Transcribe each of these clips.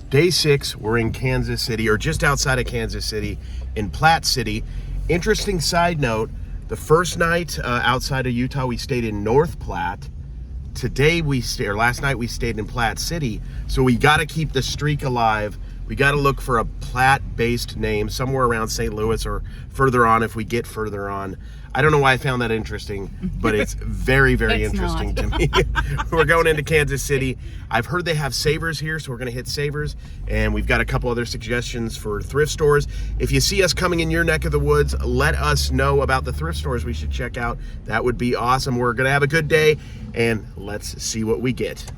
Day 6, we're in Kansas City, or just outside of Kansas City, in Platte City. Interesting side note, the first night outside of Utah, we stayed in North Platte. Today last night we stayed in Platte City. So we got to keep the streak alive. We got to look for a Platte-based name somewhere around St. Louis or further on if we get further on. I don't know why I found that interesting, but it's very, very interesting to me. We're going into Kansas City. I've heard they have Savers here, so we're going to hit Savers. And we've got a couple other suggestions for thrift stores. If you see us coming in your neck of the woods, let us know about the thrift stores we should check out. That would be awesome. We're going to have a good day, and let's see what we get.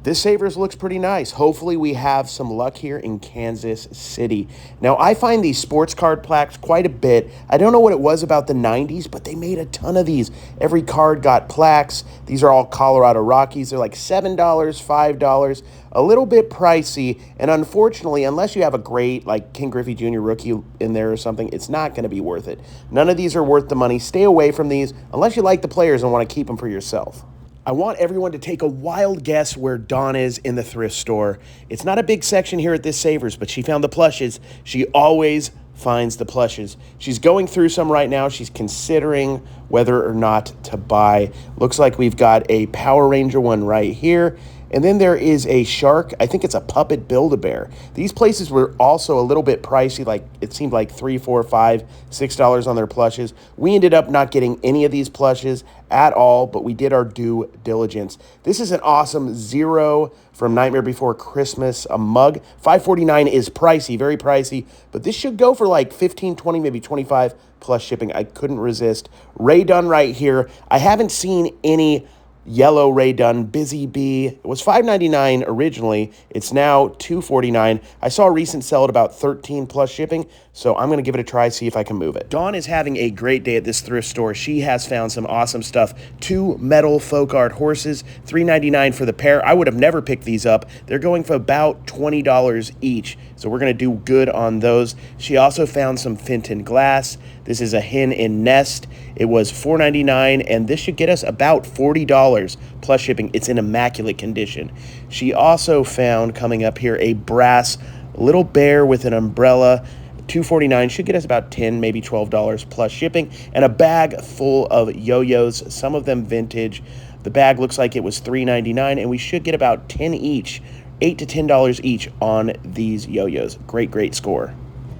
This Savers looks pretty nice. Hopefully we have some luck here in Kansas City. Now, I find these sports card plaques quite a bit. I don't know what it was about the 90s, but they made a ton of these. Every card got plaques. These are all Colorado Rockies. They're like $7, $5, a little bit pricey. And unfortunately, unless you have a great, like King Griffey Jr. rookie in there or something, it's not going to be worth it. None of these are worth the money. Stay away from these unless you like the players and want to keep them for yourself. I want everyone to take a wild guess where Dawn is in the thrift store. It's not a big section here at this Savers, but she found the plushes. She always finds the plushes. She's going through some right now. She's considering whether or not to buy. Looks like we've got a Power Ranger one right here. And then there is a shark. I think it's a puppet Build-A-Bear. These places were also a little bit pricey. Like it seemed like $3, $4, $5, $6 on their plushes. We ended up not getting any of these plushes at all, but we did our due diligence. This is an awesome Zero from Nightmare Before Christmas, a mug. $5.49 is pricey, very pricey, but this should go for like 15, 20, maybe 25 plus shipping. I couldn't resist. Ray Dunn right here. I haven't seen any yellow Ray Dunn Busy Bee. It was $5.99 originally. It's now $2.49. I saw a recent sell at about 13 plus shipping, so I'm going to give it a try, see if I can move it. Dawn is having a great day at this thrift store. She has found some awesome stuff. 2 metal folk art horses, $3.99 for the pair. I would have never picked these up. They're going for about $20 each, so we're going to do good on those. She also found some Fenton glass. This is a hen and nest. It was $4.99, and this should get us about $40 plus shipping. It's in immaculate condition. She also found, coming up here, a brass little bear with an umbrella. $2.49 should get us about $10, maybe $12 plus shipping, and a bag full of yo-yos, some of them vintage. The bag looks like it was $3.99, and we should get about 10 each, $8 to $10 each on these yo-yos. Great, great score.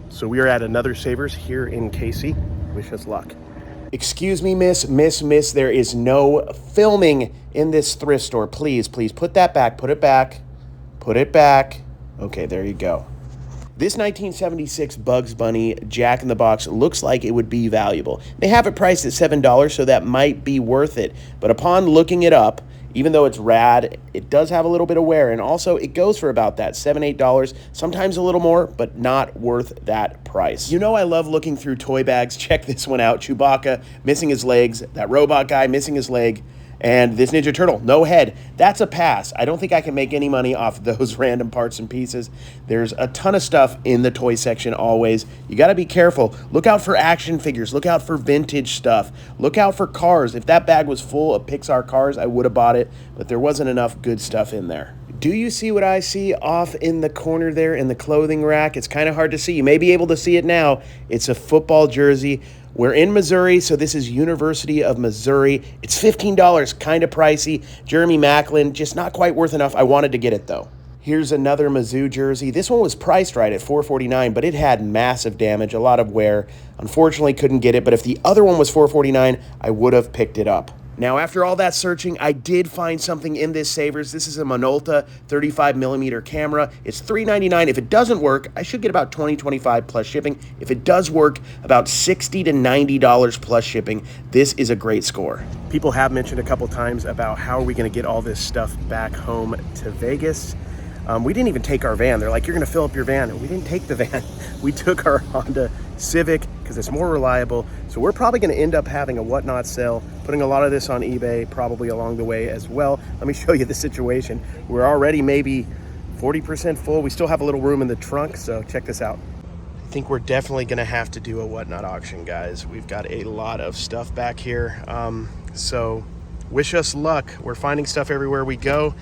So we are at another Savers here in KC. Wish us luck. Excuse me, miss, there is no filming in this thrift store. Please, put that back, put it back. Okay, there you go. This 1976 Bugs Bunny Jack in the Box looks like it would be valuable. They have it priced at $7, so that might be worth it. But upon looking it up, even though it's rad, it does have a little bit of wear, and also it goes for about that, $7, $8, sometimes a little more, but not worth that price. You know I love looking through toy bags. Check this one out. Chewbacca missing his legs, that robot guy missing his leg, and this Ninja Turtle, no head. That's a pass. I don't think I can make any money off those random parts and pieces. There's a ton of stuff in the toy section always. You got to be careful. Look out for action figures. Look out for vintage stuff. Look out for cars. If that bag was full of Pixar cars, I would have bought it, but there wasn't enough good stuff in there. Do you see what I see off in the corner there in the clothing rack? It's kind of hard to see. You may be able to see it now. It's a football jersey. We're in Missouri, so this is University of Missouri. It's $15, kind of pricey. Jeremy Maclin, just not quite worth enough. I wanted to get it, though. Here's another Mizzou jersey. This one was priced right at $4.49, but it had massive damage, a lot of wear. Unfortunately, couldn't get it, but if the other one was $4.49, I would have picked it up. Now, after all that searching, I did find something in this Savers. This is a Minolta 35mm camera. It's $3.99. If it doesn't work, I should get about $20, $25 plus shipping. If it does work, about $60 to $90 plus shipping. This is a great score. People have mentioned a couple times about how are we going to get all this stuff back home to Vegas. We didn't even take our van. They're like, you're going to fill up your van. And we didn't take the van. We took our Honda Civic because it's more reliable. So we're probably going to end up having a whatnot sale, putting a lot of this on eBay probably along the way as well. Let me show you the situation. We're already maybe 40% full. We still have a little room in the trunk, so check this out. I think we're definitely going to have to do a whatnot auction, guys. We've got a lot of stuff back here. So wish us luck. We're finding stuff everywhere we go.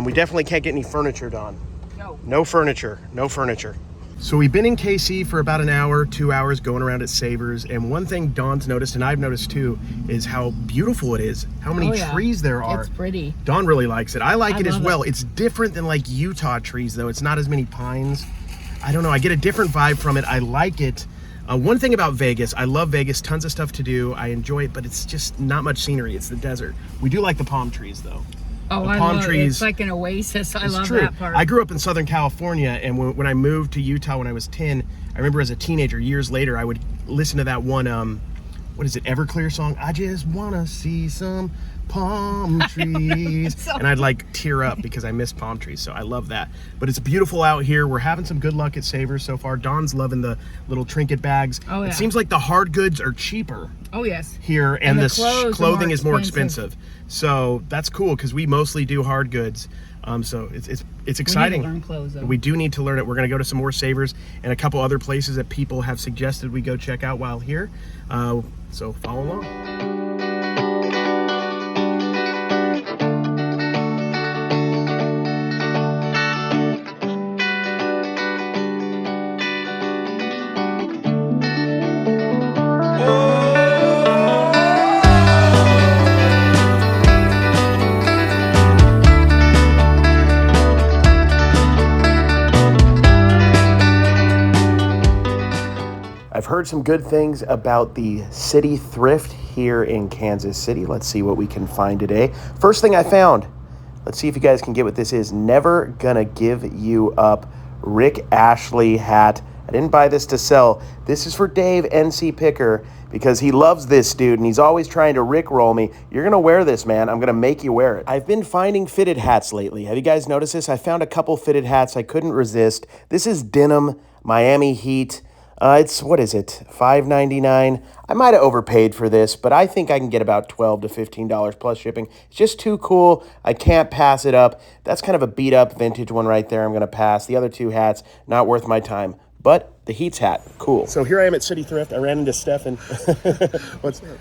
We definitely can't get any furniture done. No, No furniture. No furniture. So we've been in KC for about an hour, 2 hours, going around at Savers, and one thing Dawn's noticed, and I've noticed too, is how beautiful it is. How many trees there are. It's pretty. Dawn really likes it. I like it as well. It's different than like Utah trees though. It's not as many pines. I don't know. I get a different vibe from it. I like it. One thing about Vegas, I love Vegas. Tons of stuff to do. I enjoy it, but it's just not much scenery. It's the desert. We do like the palm trees though. Oh, I love it. It's like an oasis. I love that part. I grew up in Southern California, and when I moved to Utah when I was 10, I remember as a teenager, years later, I would listen to that one, what is it, Everclear song? I just want to see some palm trees. And I'd like tear up because I miss palm trees, so I love that. But it's beautiful out here. We're having some good luck at Savers so far. Dawn's loving the little trinket bags. Oh, yeah. It seems like the hard goods are cheaper. Oh, yes. Here, and the clothing is more expensive. So that's cool because we mostly do hard goods. So it's exciting. We need to learn clothes, though. We do need to learn it. We're going to go to some more Savers and a couple other places that people have suggested we go check out while here. So follow along. I've heard some good things about the City Thrift here in Kansas City. Let's see what we can find today. First thing I found, let's see if you guys can get what this is. Never Gonna Give You Up Rick Ashley hat. I didn't buy this to sell. This is for Dave NC Picker because he loves this dude and he's always trying to rickroll me. You're gonna wear this, man. I'm gonna make you wear it. I've been finding fitted hats lately. Have you guys noticed this? I found a couple fitted hats I couldn't resist. This is denim, Miami Heat. It's, what is it, $5.99? I might have overpaid for this, but I think I can get about $12 to $15 plus shipping. It's just too cool. I can't pass it up. That's kind of a beat-up vintage one right there I'm going to pass. The other two hats, not worth my time. But the Heat's hat, cool. So here I am at City Thrift. I ran into Stefan.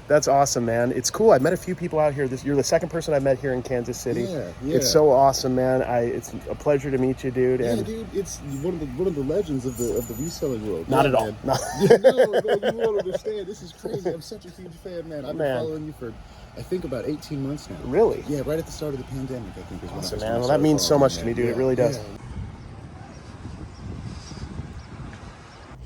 That's awesome, man. It's cool. I've met a few people out here. You're the second person I've met here in Kansas City. Yeah. It's so awesome, man. It's a pleasure to meet you, dude. Yeah, dude. It's one of the legends of the reselling world. Not at all. No. Yeah, no, you won't understand. This is crazy. I'm such a huge fan, man. I've been following you for, I think, about 18 months now. Really? Yeah, right at the start of the pandemic, I think. Awesome, man. Well, that means so much to me, dude. It really does. Yeah.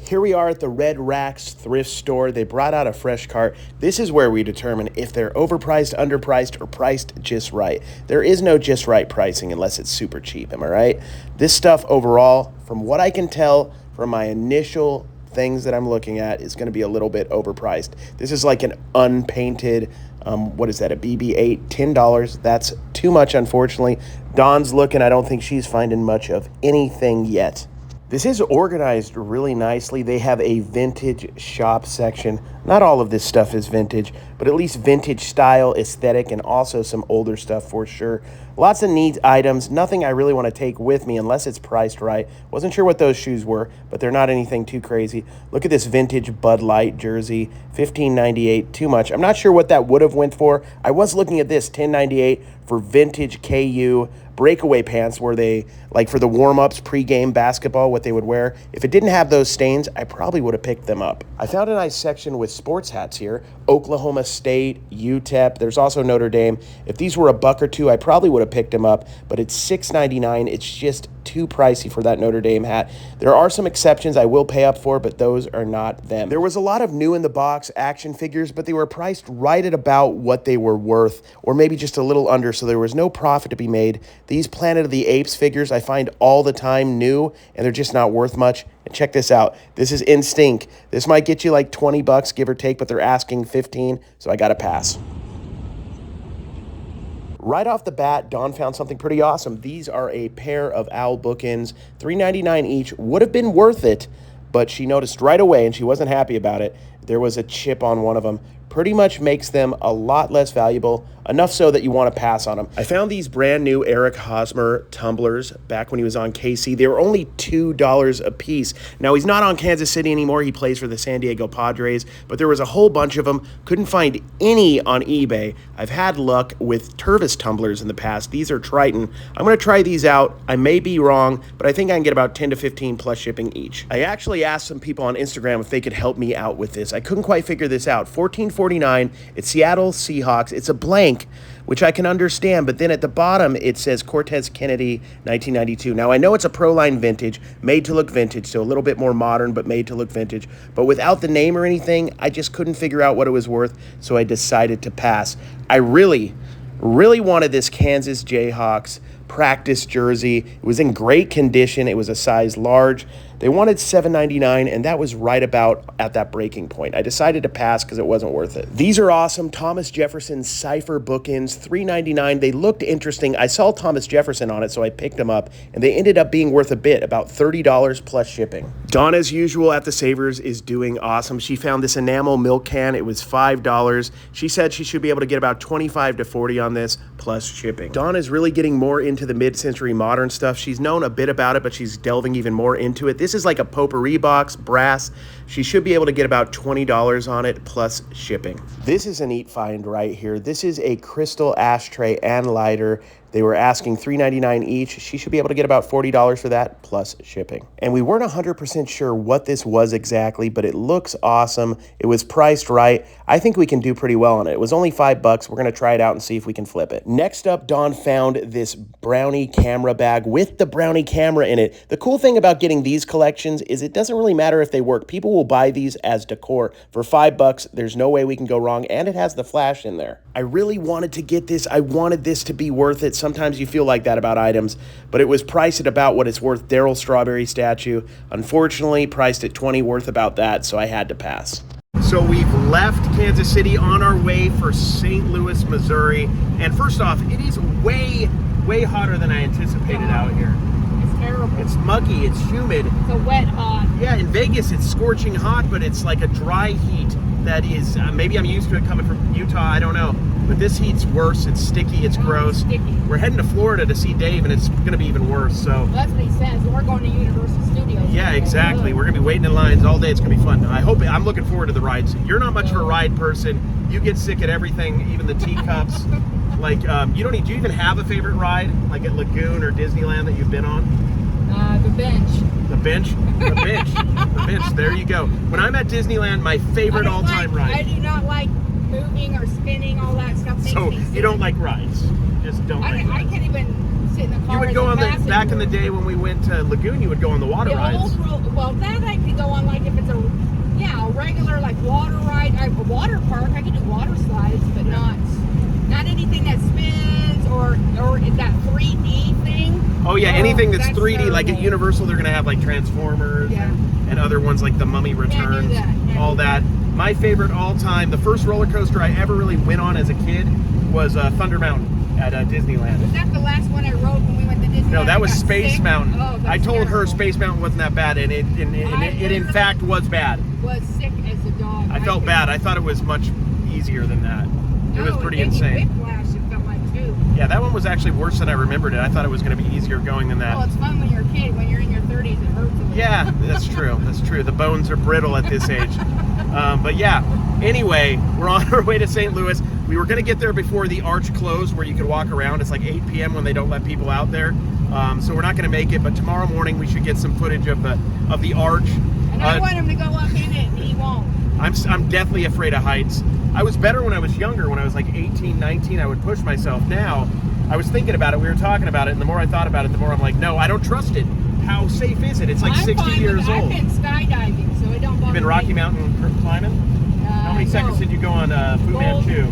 Here we are at the Red Racks thrift store. They brought out a fresh cart. This is where we determine if they're overpriced, underpriced, or priced just right. There is no just right pricing unless it's super cheap, am I right? This stuff overall, from what I can tell from my initial things that I'm looking at, is going to be a little bit overpriced. This is like an unpainted, what is that, a BB-8, $10. That's too much, unfortunately. Dawn's looking. I don't think she's finding much of anything yet. This is organized really nicely. They have a vintage shop section. Not all of this stuff is vintage, but at least vintage style, aesthetic, and also some older stuff for sure. Lots of neat items. Nothing I really want to take with me unless it's priced right. Wasn't sure what those shoes were, but they're not anything too crazy. Look at this vintage Bud Light jersey, $15.98. Too much. I'm not sure what that would have went for. I was looking at this, $10.98 for vintage KU breakaway pants, where they, like for the warm-ups, pre-game basketball, what they would wear. If it didn't have those stains, I probably would have picked them up. I found a nice section with sports hats here. Oklahoma State, UTEP. There's also Notre Dame. If these were $1 or $2, I probably would have picked them up, but it's $6.99. It's just too pricey for that Notre Dame hat. There are some exceptions I will pay up for, but those are not them. There was a lot of new in the box action figures, but they were priced right at about what they were worth, or maybe just a little under, so there was no profit to be made. These Planet of the Apes figures I find all the time new, and they're just not worth much. And check this out. This is Instinct. This might get you like $20, give or take, but they're asking $15, so I got to pass. Right off the bat, Dawn found something pretty awesome. These are a pair of owl bookends, $3.99 each. Would have been worth it, but she noticed right away, and she wasn't happy about it, there was a chip on one of them. pretty much makes them a lot less valuable, enough so that you want to pass on them. I found these brand new Eric Hosmer tumblers back when he was on KC. They were only $2 a piece. Now, he's not on Kansas City anymore. He plays for the San Diego Padres, but there was a whole bunch of them. Couldn't find any on eBay. I've had luck with Tervis tumblers in the past. These are Triton. I'm going to try these out. I may be wrong, but I think I can get about 10 to 15 plus shipping each. I actually asked some people on Instagram if they could help me out with this. I couldn't quite figure this out. $14.49. It's Seattle Seahawks. It's a blank, which I can understand, but then at the bottom it says Cortez Kennedy 1992. Now I know it's a Proline vintage, made to look vintage, so a little bit more modern, but made to look vintage. But without the name or anything, I just couldn't figure out what it was worth, so I decided to pass. I really wanted this Kansas Jayhawks practice jersey. It was in great condition. It was a size large. They wanted $7.99, and that was right about at that breaking point. I decided to pass because it wasn't worth it. These are awesome. Thomas Jefferson Cypher bookends, $3.99. They looked interesting. I saw Thomas Jefferson on it, so I picked them up, and they ended up being worth a bit, about $30 plus shipping. Dawn, as usual, at the Savers is doing awesome. She found this enamel milk can. It was $5. She said she should be able to get about 25 to 40 on this plus shipping. Dawn is really getting more into the mid-century modern stuff. She's known a bit about it, but she's delving even more into it. This is like a potpourri box, brass. She should be able to get about $20 on it plus shipping. This is a neat find right here. This is a crystal ashtray and lighter. They were asking $3.99 each. She should be able to get about $40 for that plus shipping. And we weren't 100% sure what this was exactly, but it looks awesome. It was priced right. I think we can do pretty well on it. It was only $5. We're gonna try it out and see if we can flip it. Next up, Dawn found this Brownie camera bag with the Brownie camera in it. The cool thing about getting these collections is it doesn't really matter if they work. People will buy these as decor. For $5, there's no way we can go wrong, and it has the flash in there. I really wanted to get this. I wanted this to be worth it. Sometimes you feel like that about items, but it was priced at about what it's worth. Daryl Strawberry statue, unfortunately priced at $20, worth about that, so I had to pass. So we've left Kansas City on our way for St. Louis, Missouri. And first off, it is way hotter than I anticipated out here. It's terrible. It's muggy, it's humid. It's a wet hot. Yeah, in Vegas it's scorching hot, but it's like a dry heat that is, maybe I'm used to it coming from Utah, I don't know. But this heat's worse, it's sticky, it's gross. Sticky. We're heading to Florida to see Dave, and it's gonna be even worse, so. Well, that's what he says. We're going to Universal Studios. Yeah, exactly. We're gonna be waiting in lines all day. It's gonna be fun. I'm looking forward to the rides. You're not much of a ride person. You get sick at everything, even the teacups. Like, do you even have a favorite ride, like at Lagoon or Disneyland that you've been on? The bench. The bench? The bench. The bench. There you go. When I'm at Disneyland, my favorite all-time ride. I do not like moving or spinning, all that stuff. So you don't like rides? You just don't like rides. I can't even sit in the car. You would go on back in the day when we went to Lagoon, you would go on the water rides. Well, that I could go on like if it's a regular like water ride, a water park. I could do water slides, but not anything that spins or that 3D thing. Oh yeah, anything that's 3D, terrible. Like at Universal, they're gonna have like Transformers and other ones like The Mummy Returns, all that. My favorite all-time, the first roller coaster I ever really went on as a kid was Thunder Mountain at Disneyland. Was that the last one I rode when we went to Disneyland? No, that was Space Mountain. Oh, I told her Space Mountain wasn't that bad, and it in fact was bad. Was sick as a dog. I felt bad. I thought it was much easier than that. It was pretty insane. Whiplash, it felt like too. Yeah, that one was actually worse than I remembered it. I thought it was going to be easier going than that. Well, it's fun when you're a kid. When you're in your 30s, it hurts a little. Yeah, that's true. That's true. The bones are brittle at this age. But yeah, anyway, we're on our way to St. Louis. We were going to get there before the arch closed where you could walk around. It's like 8 p.m. when they don't let people out there. So we're not going to make it, but tomorrow morning we should get some footage of the arch. And I want him to go up in it, and he won't. I'm definitely afraid of heights. I was better when I was younger. When I was like 18, 19, I would push myself. Now, I was thinking about it. We were talking about it, and the more I thought about it, the more I'm like, no, I don't trust it. How safe is it? It's like 60 years old. I've been skydiving, so it don't bother me. You've been Rocky Mountain climbing? How many seconds did you go on Fu Manchu?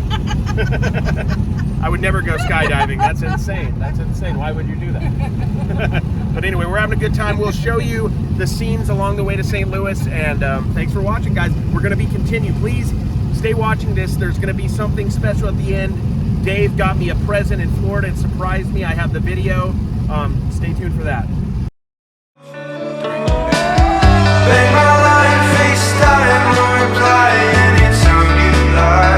I would never go skydiving. That's insane. That's insane. Why would you do that? But anyway, we're having a good time. We'll show you the scenes along the way to St. Louis. And thanks for watching, guys. We're going to be continued. Please stay watching this. There's going to be something special at the end. Dave got me a present in Florida. It surprised me. I have the video. Stay tuned for that. Make my life FaceTime, no reply anytime you lie.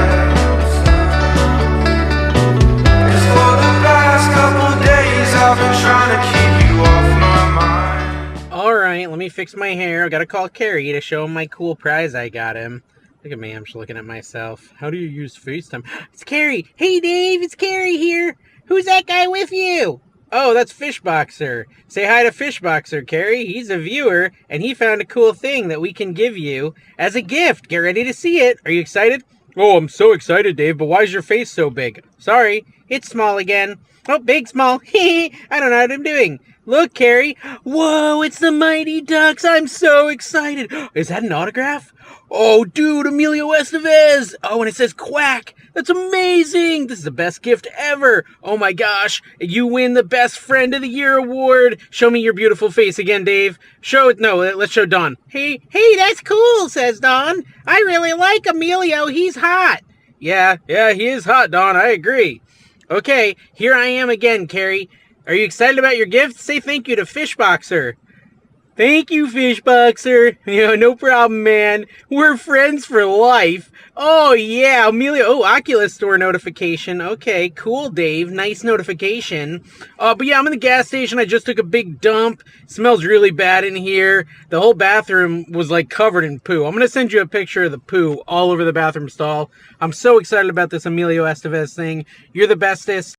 Let me fix my hair. I gotta call Carrie to show him my cool prize I got him. Look at me, I'm just looking at myself. How do you use FaceTime? It's Carrie. Hey, Dave, it's Carrie here. Who's that guy with you? Oh, that's Fishboxer. Say hi to Fishboxer, Carrie. He's a viewer, and he found a cool thing that we can give you as a gift. Get ready to see it. Are you excited? Oh, I'm so excited, Dave, but why is your face so big? Sorry, it's small again. Oh, big, small. I don't know what I'm doing. Look, Carrie. Whoa, it's the Mighty Ducks. I'm so excited. Is that an autograph? Oh, dude, Emilio Estevez. Oh, and it says quack. That's amazing. This is the best gift ever. Oh, my gosh. You win the Best Friend of the Year award. Show me your beautiful face again, Dave. Show it. No, let's show Don. Hey, that's cool, says Don. I really like Emilio. He's hot. Yeah, he is hot, Don. I agree. Okay, here I am again, Carrie. Are you excited about your gift? Say thank you to Fishboxer. Thank you, Fishboxer. No problem, man. We're friends for life. Oh, yeah, Emilio. Oh, Oculus Store notification. Okay, cool, Dave. Nice notification. But yeah, I'm in the gas station. I just took a big dump. It smells really bad in here. The whole bathroom was like covered in poo. I'm going to send you a picture of the poo all over the bathroom stall. I'm so excited about this Emilio Estevez thing. You're the bestest.